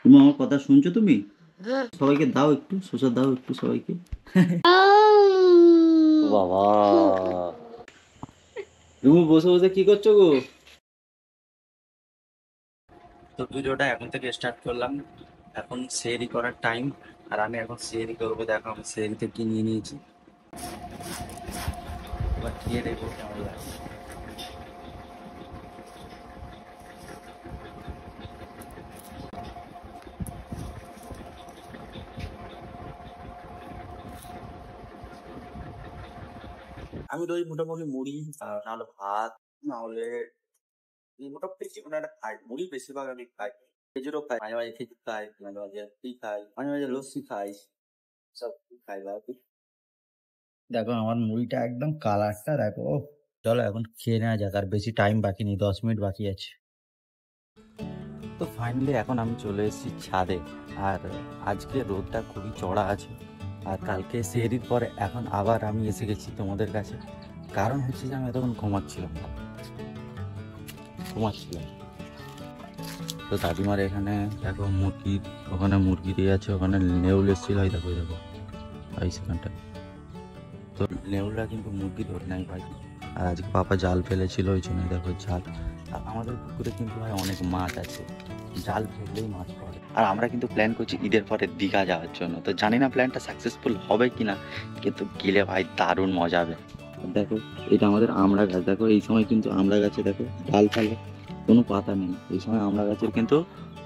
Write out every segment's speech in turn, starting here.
তুমি আমার কথা শুনছো তুমি? সবাইকে দাও একটু শসা দাও একটু সবাইকে। বাবা, তুমি বসে বসে কি করছো গো? তো ভিডিওটা এখন থেকে স্টার্ট করলাম। এখন সেহরি করার টাইম, আর আমি এখন সেহরি করবো। দেখো আমি সেহরিতে কি নিয়ে নিয়েছি, এবার খেয়ে দেখবো কেমন লাগে। আমি রোজ মোটামুটি মুড়ি নাহলে ভাত, নাহলে মোটামুটি যে কোনো একটা খাই। মুড়ি বেশিরভাগ আমি খাই, খেজুরও খাই, মাঝে মাঝে খেজুর খাই, মাঝে মাঝে টি খাই, মাঝে মাঝে লস্যি খাই, সব খাই বাকি। দেখো আমার মুড়িটা একদম কালারটা দেখো। চলো এখন খেয়ে নেওয়া যাক, আর বেশি টাইম বাকি নেই, 10 মিনিট বাকি আছে। তো ফাইনালি এখন আমি চলে এসেছি ছাদে। আর আজকে রোদটা খুবই চড়া আছে, আর কালকে সেহরির পরে এখন আবার আমি এসে গেছি তোমাদের কাছে। কারণ হচ্ছে যে আমি এতক্ষণ ঘুমাচ্ছিলাম। তো দাদিমার এখানে দেখো মুরগি, ওখানে মুরগি দিয়ে আছে, ওখানে নেউল এসেছিল, হয় দেখো দেখো ভাই সেখানটা। তো নেউলরা কিন্তু মুরগি ধরে নাই ভাই, আর আজকে পাপা জাল ফেলেছিল, ওই জন্য দেখো জাল। আর আমাদের পুকুরে কিন্তু ভাই অনেক মাছ আছে, জাল ফেললেই মাছ পড়ে। আর আমরা কিন্তু প্ল্যান করছি ঈদের পরে দীঘা যাওয়ার জন্য। তো জানি না প্ল্যানটা সাকসেসফুল হবে কিনা, কিন্তু গেলে ভাই দারুণ মজা হবে। দেখো এটা আমাদের আমড়া গাছ, দেখো এই সময় কিন্তু আমড়া গাছে দেখো ডাল ফালে কোনো পাতা নেই। এই সময় আমড়া গাছের কিন্তু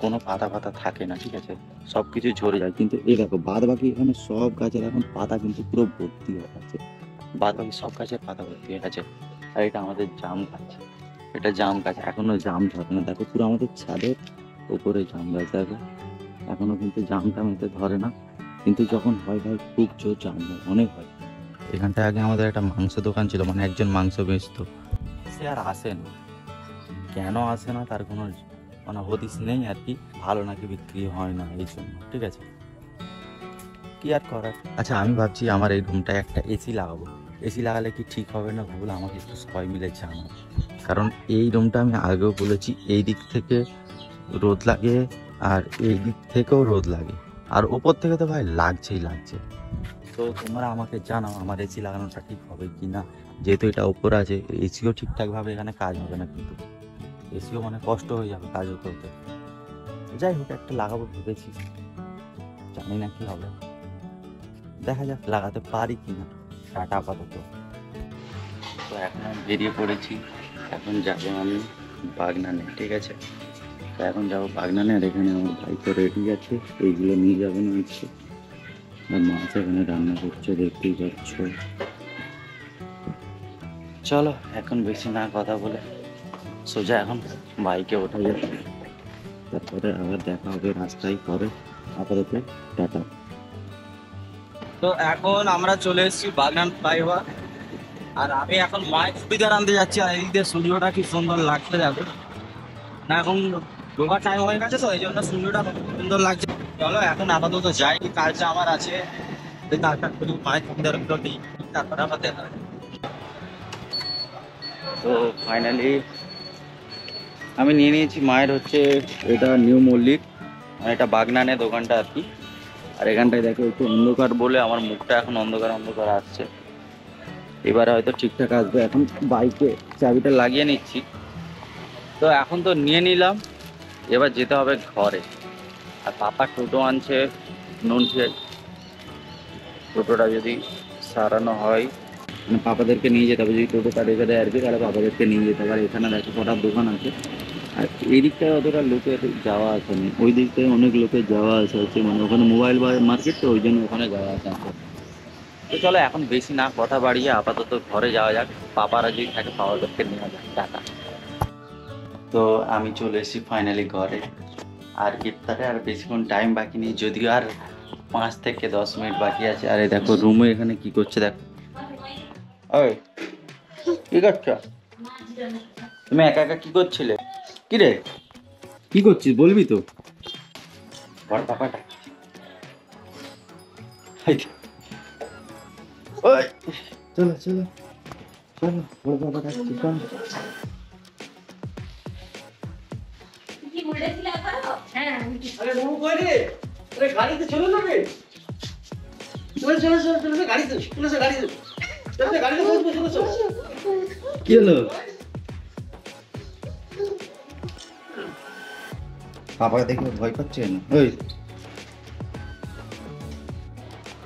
কোনো পাতা পাতা থাকে না, ঠিক আছে, সব কিছু ঝরে যায়। কিন্তু এই দেখো বাদ বাকি এখানে সব গাছের এখন পাতা কিন্তু পুরো ভর্তি হয়ে আছে, বাদ বাকি সব গাছের পাতা ভর্তি হয়ে আছে। আর এটা আমাদের জাম গাছ, এটা জাম গাছ, এখনো জাম ধরে না। দেখো পুরো আমাদের ছাদের উপরে জাম গাছ, দেখো এখনো কিন্তু জাম টাম এতে ধরে না, কিন্তু যখন হয় ভাই খুব জোর জাম হয়, অনেক হয়। এখানটায় আগে আমাদের একটা মাংস দোকান ছিল, মানে একজন মাংস বেচতো, সে আর আসে না। কেন আসে না তার কোনো মানে হদিস নেই আর কি, ভালো নাকি বিক্রি হয় না এই জন্য, ঠিক আছে, কি আর করার। আচ্ছা আমি ভাবছি আমার এই রুমটায় একটা এসি লাগাবো। এসি লাগালে কি ঠিক হবে না বলে আমাকে একটু সবাই মিলে জানাও। কারণ এই রুমটা আমি আগেও বলেছি, এই দিক থেকে রোদ লাগে আর এই দিক থেকেও রোদ লাগে, আর ওপর থেকে তো ভাই লাগছে। তো তোমরা আমাকে জানাও আমার এসি লাগানোটা ঠিক হবে কি না। যেহেতু এটা ওপর আছে, এসিও ঠিকঠাকভাবে এখানে কাজ হবে না, কিন্তু এসিও মানে কষ্ট হয়ে যাবে কাজ করতে। যাই হোক একটা লাগাবো ভেবেছি, জানি না কি হবে, দেখা যাক লাগাতে পারি কি না। টাটা আপাতত। তো এখন আমি বেরিয়ে পড়েছি, এখন যাবো আমি বাগনানে, ঠিক আছে। তো এখন যাবো বাগনানে, আর এখানে আমার ভাই তো রেডি আছে, এইগুলো নিয়ে যাবেন হচ্ছে। আর মাছ এখানে রান্না করছে দেখতেই পাচ্ছ। চলো এখন বেশি না কথা বলে সোজা এখন বাইকে ওঠা যাবে, তারপরে আবার দেখা হবে রাস্তায় পরে। আপাতত টাটা। তো এখন আমরা চলে এসেছি বাগনান ফ্লাইওভার, আর আমি এখন মায়ের সুবিধা আনতে যাচ্ছি। আর এই যে সূর্যটা কি সুন্দর লাগছে দেখো না, এখন ঢোকার টাইম হয়ে গেছে, তো এই জন্য সূর্যটা খুব সুন্দর লাগছে। চলো এখন আপাতত যাই, কাজটা আমার আছে, কাজটা করি, মায়ের সুবিধাগুলো নিই, তারপরে আবার দেখা হবে। তো ফাইনালি আমি নিয়ে নিয়েছি মায়ের হচ্ছে এটা নিউ মল্লিক, আর এটা বাগনানে দোকানটা আর কি। আর এখানটায় দেখো একটু অন্ধকার বলে আমার মুখটা এখন অন্ধকার আসছে, এবারে হয়তো ঠিকঠাক আসবে। এখন বাইকে চাবিটা লাগিয়ে নিচ্ছি, তো এখন তো নিয়ে নিলাম, এবার যেতে হবে ঘরে। আর পাপা টোটো আনছে নুনছে, টোটোটা যদি সারানো হয় মানে পাপাদেরকে নিয়ে যেতে হবে, যদি টোটোটা রেখে দেয় আর কি, তাহলে পাপাদেরকে নিয়ে যেতে হবে। আর এখানে দেখো কটা দোকান আছে, আর এই দিকটায় অতটা লোকের যাওয়া আসে না, ওই দিকটায় অনেক লোকের যাওয়া আসা হচ্ছে, মানে ওখানে মোবাইল মার্কেট, তো ওই জন্য ওখানে যাওয়া আসা আছে। তো চলো এখন বেশি না কথা বাড়িয়ে আপাতত ঘরে যাওয়া যাক, পাপারা যদি থাকে পাপাদেরকে নেওয়া যাক, টাটা। তো আমি চলে এসেছি ফাইনালি ঘরে, আর ইফতারে আর বেশিক্ষণ টাইম বাকি নেই, যদিও আর 5 থেকে 10 মিনিট বাকি আছে। আর এই দেখো রুমে এখানে কি করছে দেখো, ওই কি করছো তুমি, একা একা কি করছিলে, কি রে কি করছিস বলবি তো, বড় পাপাটা ওই চলো চলো চলো, বড় পাপাটা আসছে, চলো। আরে নুনু কই রে? আরে গাড়িতে চলে যাবে। চলে গাড়িতে চলে গাড়িতে। চলে গাড়িতে চলে। কি হলো? পাপাকে দেখে ভয় পাচ্ছেন? ওই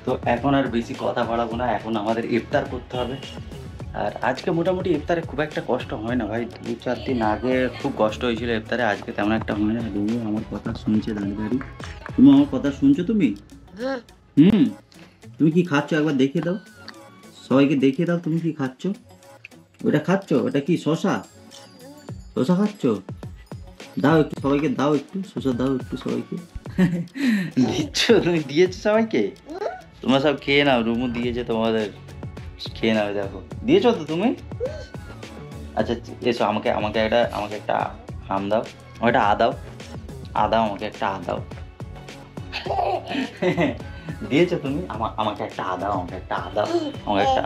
তো এখন আর বেশি কথা বাড়াবো না, এখন আমাদের ইফতার করতে হবে। আর আজকে মোটামুটি ইফতারে খুব একটা কষ্ট হয় না ভাই, 2-4 দিন আগে খুব কষ্ট হয়েছিল ইফতারে, আজকে তেমন একটা হয় না। তুমি আমার কথা শুনছে দাঁড়িয়ে দাঁড়িয়ে, তুমি আমার কথা শুনছো তুমি? তুমি কি খাচ্ছ একবার দেখিয়ে দাও, সবাইকে দেখিয়ে দাও তুমি কি খাচ্ছ। ওটা খাচ্ছ? ওটা কি শশা? শশা খাচ্ছ? দাও একটু সবাইকে, দাও একটু শশা, দাও একটু সবাইকে। দিচ্ছ? তুমি দিয়েছো সবাইকে? তোমরা সব খেয়ে নাও, রুমু দিয়েছে তোমাদের, খেয়ে নাও। দেখো দিয়েছো তো তুমি। আচ্ছা এসো, আমাকে একটা আম দাও, আমাকে একটা আদাও, আমাকে একটা আদাও। দিয়েছো তুমি? আমাকে একটা আদাও, আমাকে একটা আদাও, আমাকে একটা।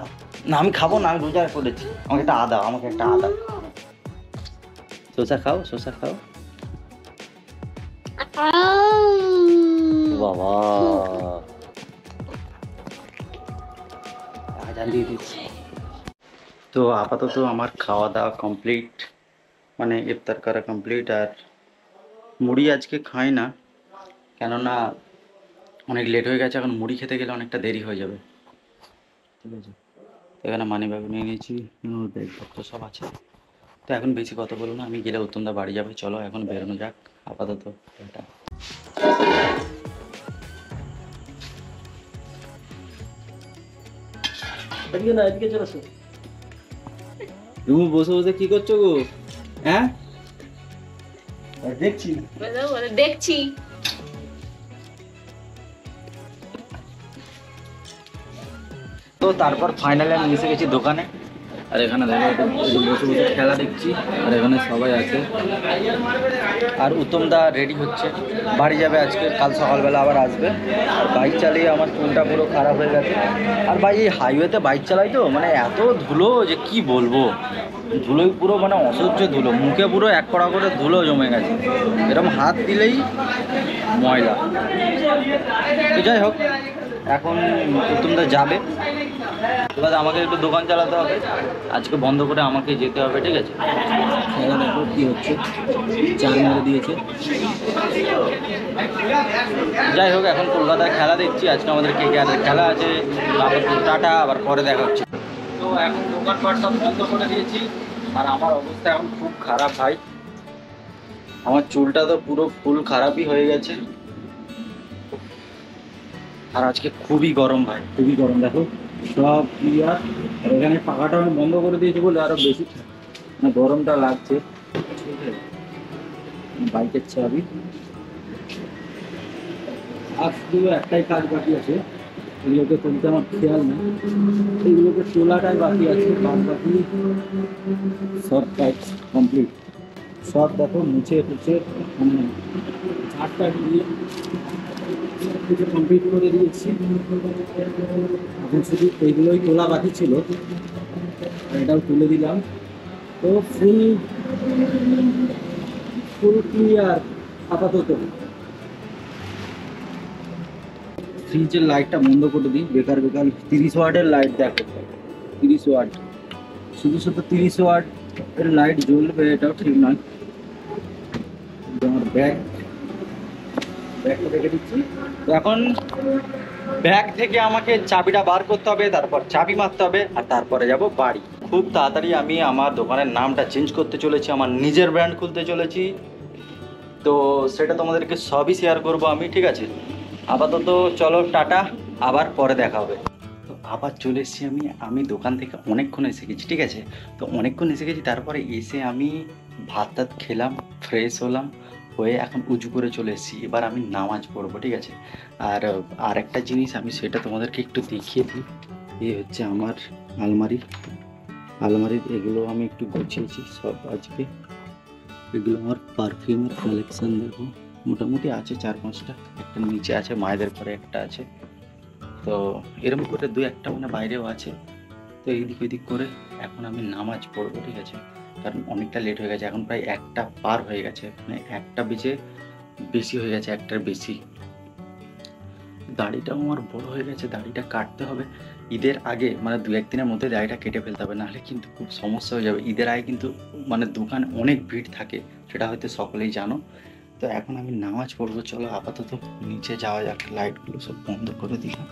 না আমি খাবো না, আমি রোজা করেছি। আমাকে একটা আদাও, আমাকে একটা আদাও। শসা খাও, শসা খাও। বাবা আজান দিয়ে দিচ্ছি। তো আপাতত আমার খাওয়া দাওয়া কমপ্লিট, মানে ইফতার করা কমপ্লিট। আর মুড়ি আজকে খাই না, কেননা অনেক লেট হয়ে গেছে, এখন মুড়ি খেতে গেলে অনেকটা দেরি হয়ে যাবে। ঠিক আছে, এখানে মানি ব্যাগ নিয়ে নিয়েছি, ব্যাগপত্র সব আছে। তো এখন বেশি কথা বলবো না, আমি গেলে উত্তমদা বাড়ি যাবে। চলো এখন বেরোনো যাক আপাতত। এটা তুমি বসে বসে কি করছো গো? হ্যাঁ দেখছি দেখছি। তো তারপর ফাইনালি আমি এসে গেছি দোকানে। আর এখানে দেখো বসে বসে খেলা দেখছি, আর এখানে সবাই আছে। আর উত্তমদা রেডি হচ্ছে, বাড়ি যাবে আজকে, কাল সকালবেলা আবার আসবে। আর বাইক চালিয়ে আমার চুলটা পুরো খারাপ হয়ে গেছে। আর ভাই এই হাইওয়েতে বাইক চালাই তো, মানে এত ধুলো যে কি বলবো, ধুলোই পুরো মানে অসহ্য ধুলো, মুখে পুরো এক কড়া করে ধুলো জমে গেছে, এরকম হাত দিলেই ময়লা। তো যাই হোক, এখন উত্তমদা যাবে, এবার আমাকে একটু দোকান চালাতে হবে, আজকে বন্ধ করে আমাকে যেতে হবে। ঠিক আছে, খেলা দেখো কি হচ্ছে, 4 মেরে দিয়েছে। যাই হোক, এখন কলকাতার খেলা দেখছি, আজকে আমাদের KKR-এর খেলা আছে। তারপর টাটা, আবার পরে দেখা হচ্ছে। তো এখন দোকানপাট সব বন্ধ করে দিয়েছি, আর আমার অবস্থা এখন খুব খারাপ ভাই, আমার চুলটা তো পুরো ফুল খারাপই হয়ে গেছে। আর আজকে খুবই গরম ভাই, খুবই গরম। দেখো সব ক্লিয়ার, আর এখানে পাখাটা আমি বন্ধ করে দিয়েছি বলে আরো বেশি গরমটা লাগছে। ঠিক আছে, বাইকের চাবি, আর শুধু একটাই কাজ বাকি আছে, এগুলোকে তুলতে আমার খেয়াল নেই, এগুলোকে তোলাটাই বাকি আছে, বাদ বাকি সব কাজ কমপ্লিট। সব দেখো মুছে টুছে, মানে ঝাড়টা দিয়ে কিছু কমপ্লিট করে দিয়েছি। এখন শুধু এইগুলোই তোলা বাকি ছিল, আর এটাও তুলে দিলাম। তো ফুল ক্লিয়ার আপাতত। ফ্রিজের লাইটটা বন্ধ করে দিই, বেকার 30 ওয়াটের লাইট, দেখো 30 ওয়াট, শুধু 30 ওয়াট এর লাইট জ্বলবে, এটাও ঠিক নয়। আমার ব্যাগটা রেখে দিচ্ছি। তো এখন ব্যাগ থেকে আমাকে চাবিটা বার করতে হবে, তারপর চাবি মারতে হবে, আর তারপরে যাব বাড়ি। খুব তাড়াতাড়ি আমি আমার দোকানের নামটা চেঞ্জ করতে চলেছি, আমার নিজের ব্র্যান্ড খুলতে চলেছি। তো সেটা তোমাদেরকে সবই শেয়ার করব আমি। ঠিক আছে, আপাতত চলো টাটা, আবার পরে দেখা হবে। তো আবার চলে এসেছি আমি দোকান থেকে অনেকক্ষণ এসে গেছি। ঠিক আছে, তো অনেকক্ষণ এসে গেছি, তারপরে এসে আমি ভাত টাত খেলাম, ফ্রেশ হলাম, হয়ে এখন উজু করে চলে এসেছি। এবার আমি নামাজ পড়বো। ঠিক আছে, আর একটা জিনিস আমি সেটা তোমাদেরকে একটু দেখিয়ে দিই। এই হচ্ছে আমার আলমারির এগুলো আমি একটু গুছিয়েছি সব আজকে। এগুলো আমার পারফিউমের কালেকশন, দেখো মোটামুটি আছে 4-5টা, একটা নিচে আছে, মায়েদের ঘরে একটা আছে, তো এরকম করে 2-1টা মানে বাইরেও আছে। তো এইদিক ওইদিক করে এখন আমি নামাজ পড়বো। ঠিক আছে, কারণ অনেকটা লেট হয়ে গেছে, এখন প্রায় 1টা পার হয়ে গেছে, মানে 1টা বেজে বেশি হয়ে গেছে, একটার বেশি। দাড়িটাও আমার বড় হয়ে গেছে, দাড়িটা কাটতে হবে ঈদের আগে, মানে 2-1 দিনের মধ্যে দাড়িটা কেটে ফেলতে হবে, নাহলে কিন্তু খুব সমস্যা হয়ে যাবে। ঈদের আগে কিন্তু মানে দোকানে অনেক ভিড় থাকে, সেটা হয়তো সকলেই জানো। তো এখন আমি নামাজ পড়বো, চলো আপাতত নিচে যাওয়া যাক, লাইটগুলো সব বন্ধ করে দিলাম।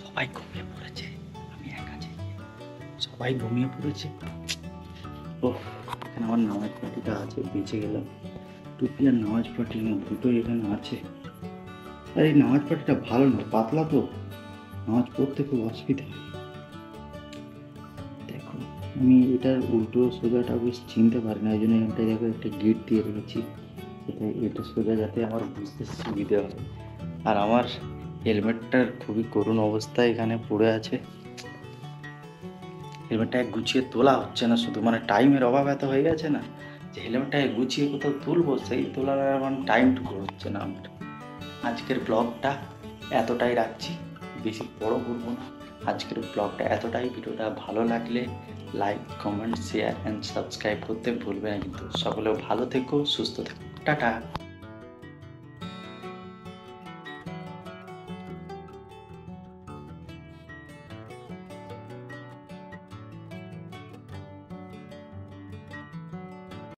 সবাই ঘুমিয়ে পড়েছে, আমি একা আছি, সবাই ঘুমিয়ে পড়েছে। ও, এখানে আমার নামাজ পাটিটা আছে, বেঁচে গেলাম। টুপি আর নামাজ পাটি দুটোই এখানে আছে। আর এই নামাজ পাটিটা ভালো না, পাতলা তো, নামাজ পড়তে খুব অসুবিধা হয়। দেখো আমি এটার উল্টো সোজাটা বেশ চিনতে পারি না, এই জন্য এখানটায় দেখো একটা গিট দিয়ে রেখেছি, এটা সোজা যাতে আমার বুঝতে সুবিধে হয়। আর আমার হেলমেটটার খুবই করুণ অবস্থায় এখানে পড়ে আছে, হেলমেটটাকে গুছিয়ে তোলা হচ্ছে না, শুধু মানে টাইমের অভাব এত হয়ে গেছে না, যে হেলমেটটাকে গুছিয়ে কোথাও তুলবো, সেই তোলার আমার টাইমটুকু হচ্ছে না আমার। আজকের ব্লগটা এতটাই রাখছি, বেশি বড় করবো না। আজকের ব্লগটা এতটাই, ভিডিওটা ভালো লাগলে like, comment, share and subscribe করতে ভুলবে না কিন্তু। সকলেও ভালো থেকো, সুস্থ থেকো, টাটা।